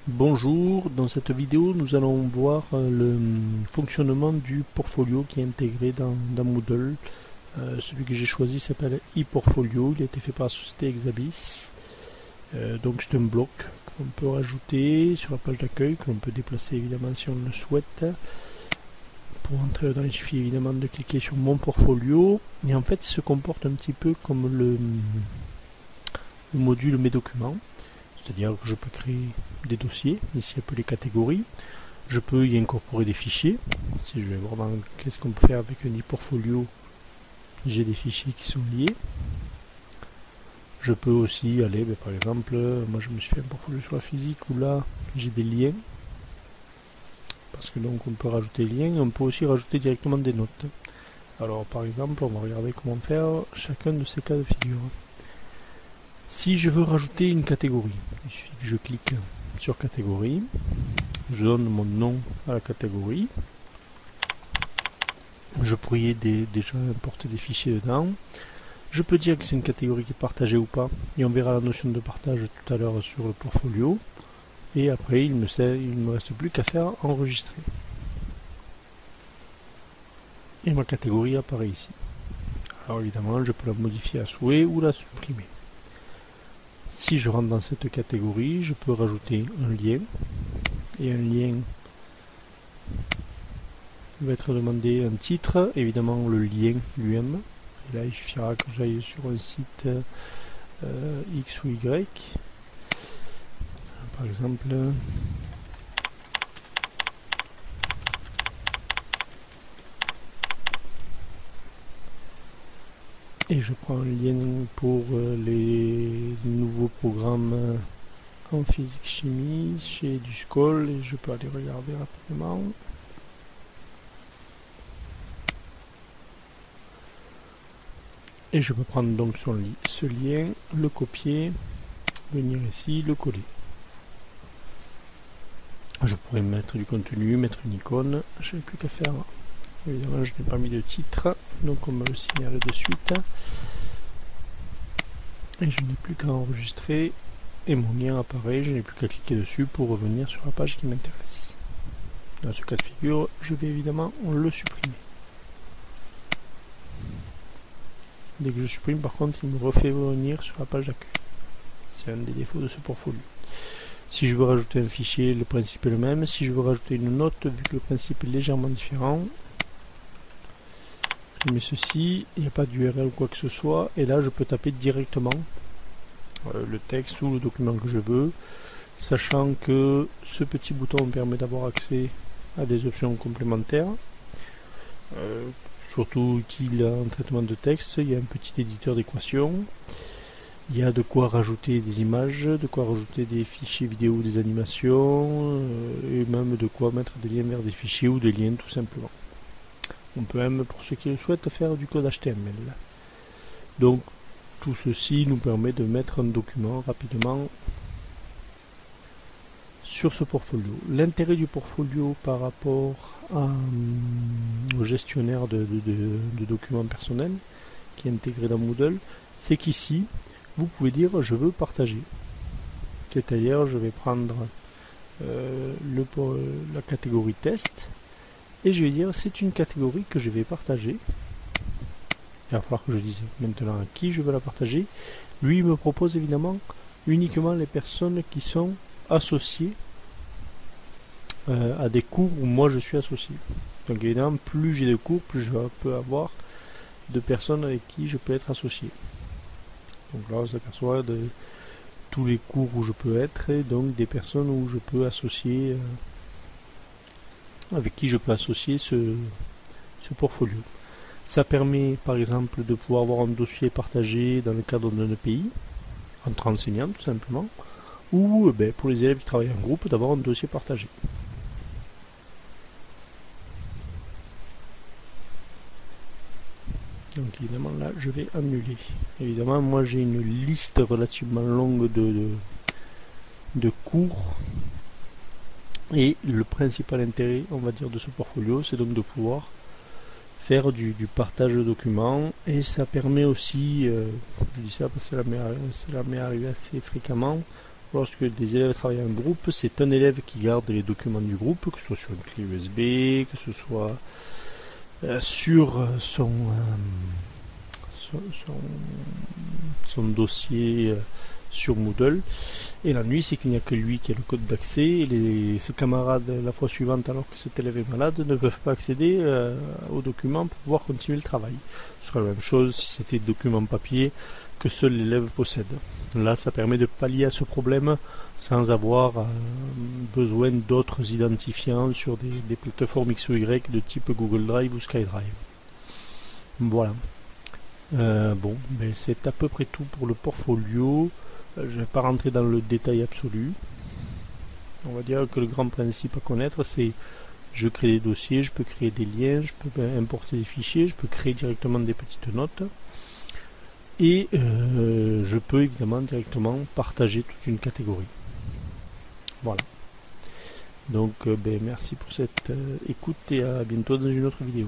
Bonjour, dans cette vidéo nous allons voir le fonctionnement du portfolio qui est intégré dans Moodle. Celui que j'ai choisi s'appelle ePortfolio, il a été fait par la société Exabis. Donc c'est un bloc qu'on peut rajouter sur la page d'accueil, que l'on peut déplacer évidemment si on le souhaite. Pour entrer dans les fichiers, évidemment de cliquer sur mon portfolio, et en fait il se comporte un petit peu comme le module Mes documents. C'est-à-dire que je peux créer des dossiers, ici appelés catégories. Je peux y incorporer des fichiers. Si je vais voir dans qu'est-ce qu'on peut faire avec un e-portfolio, j'ai des fichiers qui sont liés. Je peux aussi aller, par exemple, moi je me suis fait un portfolio sur la physique où là j'ai des liens. Parce que donc on peut rajouter des liens et on peut aussi rajouter directement des notes. Alors par exemple, on va regarder comment faire chacun de ces cas de figure. Si je veux rajouter une catégorie, il suffit que je clique sur catégorie, je donne mon nom à la catégorie, je pourrais déjà importer des fichiers dedans, je peux dire que c'est une catégorie qui est partagée ou pas, et on verra la notion de partage tout à l'heure sur le portfolio, et après il me reste plus qu'à faire enregistrer. Et ma catégorie apparaît ici. Alors évidemment je peux la modifier à souhait ou la supprimer. Si je rentre dans cette catégorie, je peux rajouter un lien. Et un lien va être demandé un titre, évidemment le lien lui-même. Et là, il suffira que j'aille sur un site X ou Y. Par exemple, et je prends un lien pour les nouveaux programmes en physique-chimie chez Duscol et je peux aller regarder rapidement. Et je peux prendre donc ce lien, le copier, venir ici, le coller. Je pourrais mettre du contenu, mettre une icône, je n'ai plus qu'à faire. Évidemment, je n'ai pas mis de titre, donc on me le signale de suite. Et je n'ai plus qu'à enregistrer, et mon lien apparaît, je n'ai plus qu'à cliquer dessus pour revenir sur la page qui m'intéresse. Dans ce cas de figure, je vais évidemment le supprimer. Dès que je supprime, par contre, il me refait revenir sur la page d'accueil. C'est un des défauts de ce portfolio. Si je veux rajouter un fichier, le principe est le même. Si je veux rajouter une note, vu que le principe est légèrement différent, je mets ceci, il n'y a pas d'URL ou quoi que ce soit, et là je peux taper directement le texte ou le document que je veux, sachant que ce petit bouton me permet d'avoir accès à des options complémentaires, surtout utile en traitement de texte. Il y a un petit éditeur d'équations, il y a de quoi rajouter des images, de quoi rajouter des fichiers vidéo ou des animations, et même de quoi mettre des liens vers des fichiers ou des liens tout simplement. On peut même, pour ceux qui le souhaitent, faire du code HTML. Donc, tout ceci nous permet de mettre un document rapidement sur ce portfolio. L'intérêt du portfolio par rapport au gestionnaire de documents personnels qui est intégré dans Moodle, c'est qu'ici, vous pouvez dire « je veux partager ». C'est-à-dire, je vais prendre la catégorie test, et je vais dire c'est une catégorie que je vais partager. Il va falloir que je dise maintenant à qui je veux la partager. Lui il me propose évidemment uniquement les personnes qui sont associées à des cours où moi je suis associé. Donc évidemment plus j'ai de cours, plus je peux avoir de personnes avec qui je peux être associé. Donc là on s'aperçoit de tous les cours où je peux être et donc des personnes où je peux associer avec qui je peux associer ce portfolio. Ça permet par exemple de pouvoir avoir un dossier partagé dans le cadre d'un EPI, entre enseignants tout simplement, ou pour les élèves qui travaillent en groupe, d'avoir un dossier partagé. Donc évidemment là je vais annuler. Évidemment moi j'ai une liste relativement longue de cours. Et le principal intérêt, on va dire, de ce portfolio, c'est donc de pouvoir faire du partage de documents, et ça permet aussi, je dis ça parce que ça m'est arrivé assez fréquemment, lorsque des élèves travaillent en groupe, c'est un élève qui garde les documents du groupe, que ce soit sur une clé USB, que ce soit sur son dossier sur Moodle. Et la nuit, c'est qu'il n'y a que lui qui a le code d'accès, et ses camarades la fois suivante, alors que cet élève est malade, ne peuvent pas accéder aux documents pour pouvoir continuer le travail. Ce sera la même chose si c'était des documents papier que seul l'élève possède. Là, ça permet de pallier à ce problème sans avoir besoin d'autres identifiants sur des plateformes X ou Y de type Google Drive ou SkyDrive. Voilà. Bon, ben c'est à peu près tout pour le portfolio. Je ne vais pas rentrer dans le détail absolu. On va dire que le grand principe à connaître, c'est je crée des dossiers, je peux créer des liens, je peux importer des fichiers, je peux créer directement des petites notes. Et je peux évidemment directement partager toute une catégorie. Voilà. Donc merci pour cette écoute et à bientôt dans une autre vidéo.